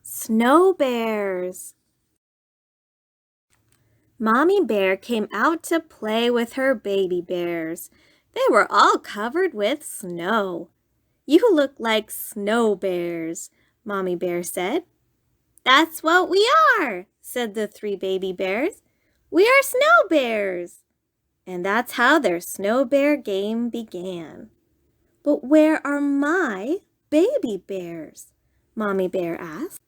Snow bears. Mommy Bear came out to play with her baby bears. They were all covered with snow. "You look like snow bears," Mommy Bear said. "That's what we are," said the 3 baby bears. "We are snow bears." And that's how their snow bear game began. "But where are my baby bears?" Mommy Bear asked.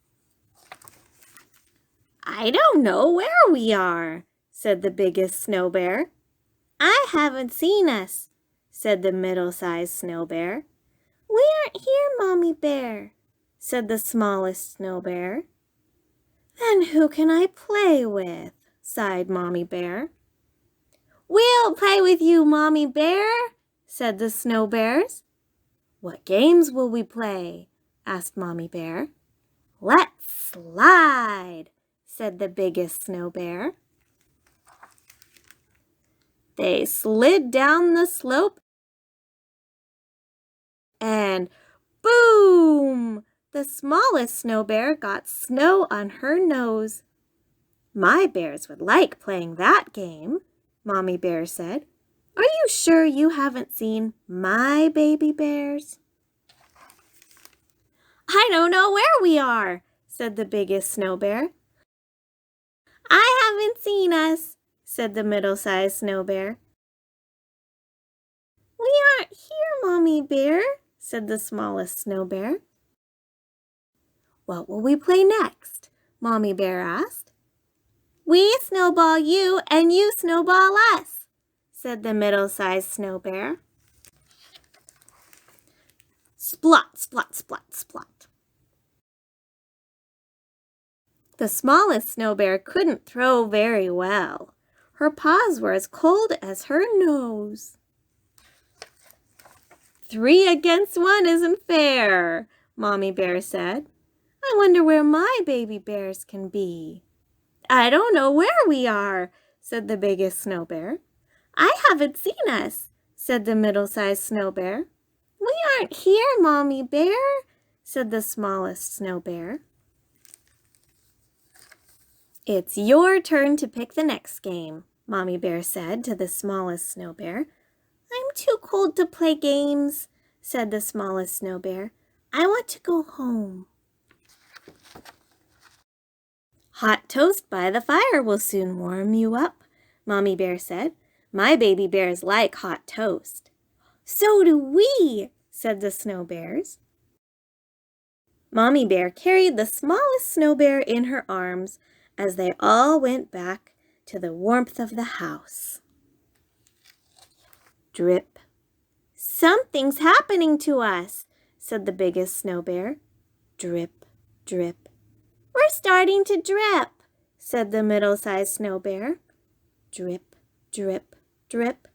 "I don't know where we are," said the biggest snow bear. "I haven't seen us," said the middle-sized snow bear. "We aren't here, Mommy Bear," said the smallest snow bear. "Then who can I play with?" sighed Mommy Bear. "We'll play with you, Mommy Bear," said the snow bears. "What games will we play?" asked Mommy Bear. "Let's slide," said the biggest snow bear. They slid down the slope and boom! The smallest snow bear got snow on her nose. "My bears would like playing that game," Mommy Bear said. "Are you sure you haven't seen my baby bears?" "I don't know where we are," said the biggest snow bear. "I haven't seen us," said the middle-sized snow bear. "We aren't here, Mommy Bear," said the smallest snow bear. "What will we play next?" Mommy Bear asked. "We snowball you and you snowball us," said the middle-sized snow bear. Splot, splot, splot, splot. The smallest snow bear couldn't throw very well. Her paws were as cold as her nose. "3 against 1 isn't fair," Mommy Bear said. "I wonder where my baby bears can be." "I don't know where we are," said the biggest snow bear. "I haven't seen us," said the middle-sized snow bear. "We aren't here, Mommy Bear," said the smallest snow bear. "It's your turn to pick the next game," Mommy Bear said to the smallest snow bear. "I'm too cold to play games," said the smallest snow bear. "I want to go home." "Hot toast by the fire will soon warm you up," Mommy Bear said. "My baby bears like hot toast." "So do we," said the snow bears. Mommy Bear carried the smallest snow bear in her arms as they all went back to the warmth of the house. Drip. "Something's happening to us," said the biggest snow bear. Drip, drip. "We're starting to drip," said the middle-sized snow bear. Drip, drip, drip.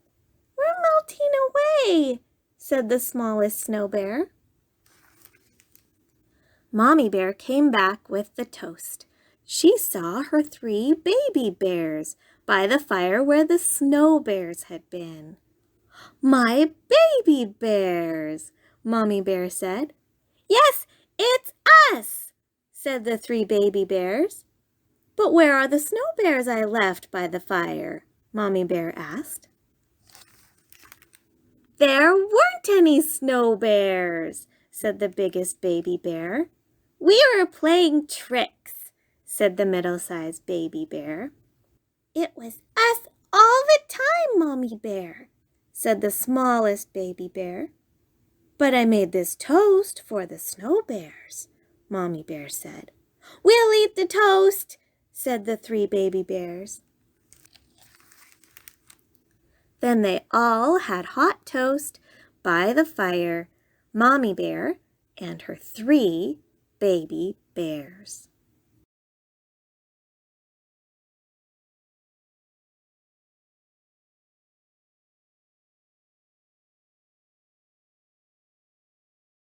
"We're melting away," said the smallest snow bear. Mommy Bear came back with the toast. She saw her 3 baby bears by the fire where the snow bears had been. "My baby bears," Mommy Bear said. "Yes, it's us," said the 3 baby bears. "But where are the snow bears I left by the fire?" Mommy Bear asked. "There weren't any snow bears," said the biggest baby bear. "We were playing tricks," said the middle-sized baby bear. "It was us all the time, Mommy Bear," said the smallest baby bear. "But I made this toast for the snow bears," Mommy Bear said. "We'll eat the toast," said the 3 baby bears. Then they all had hot toast by the fire, Mommy Bear and her 3 baby bears.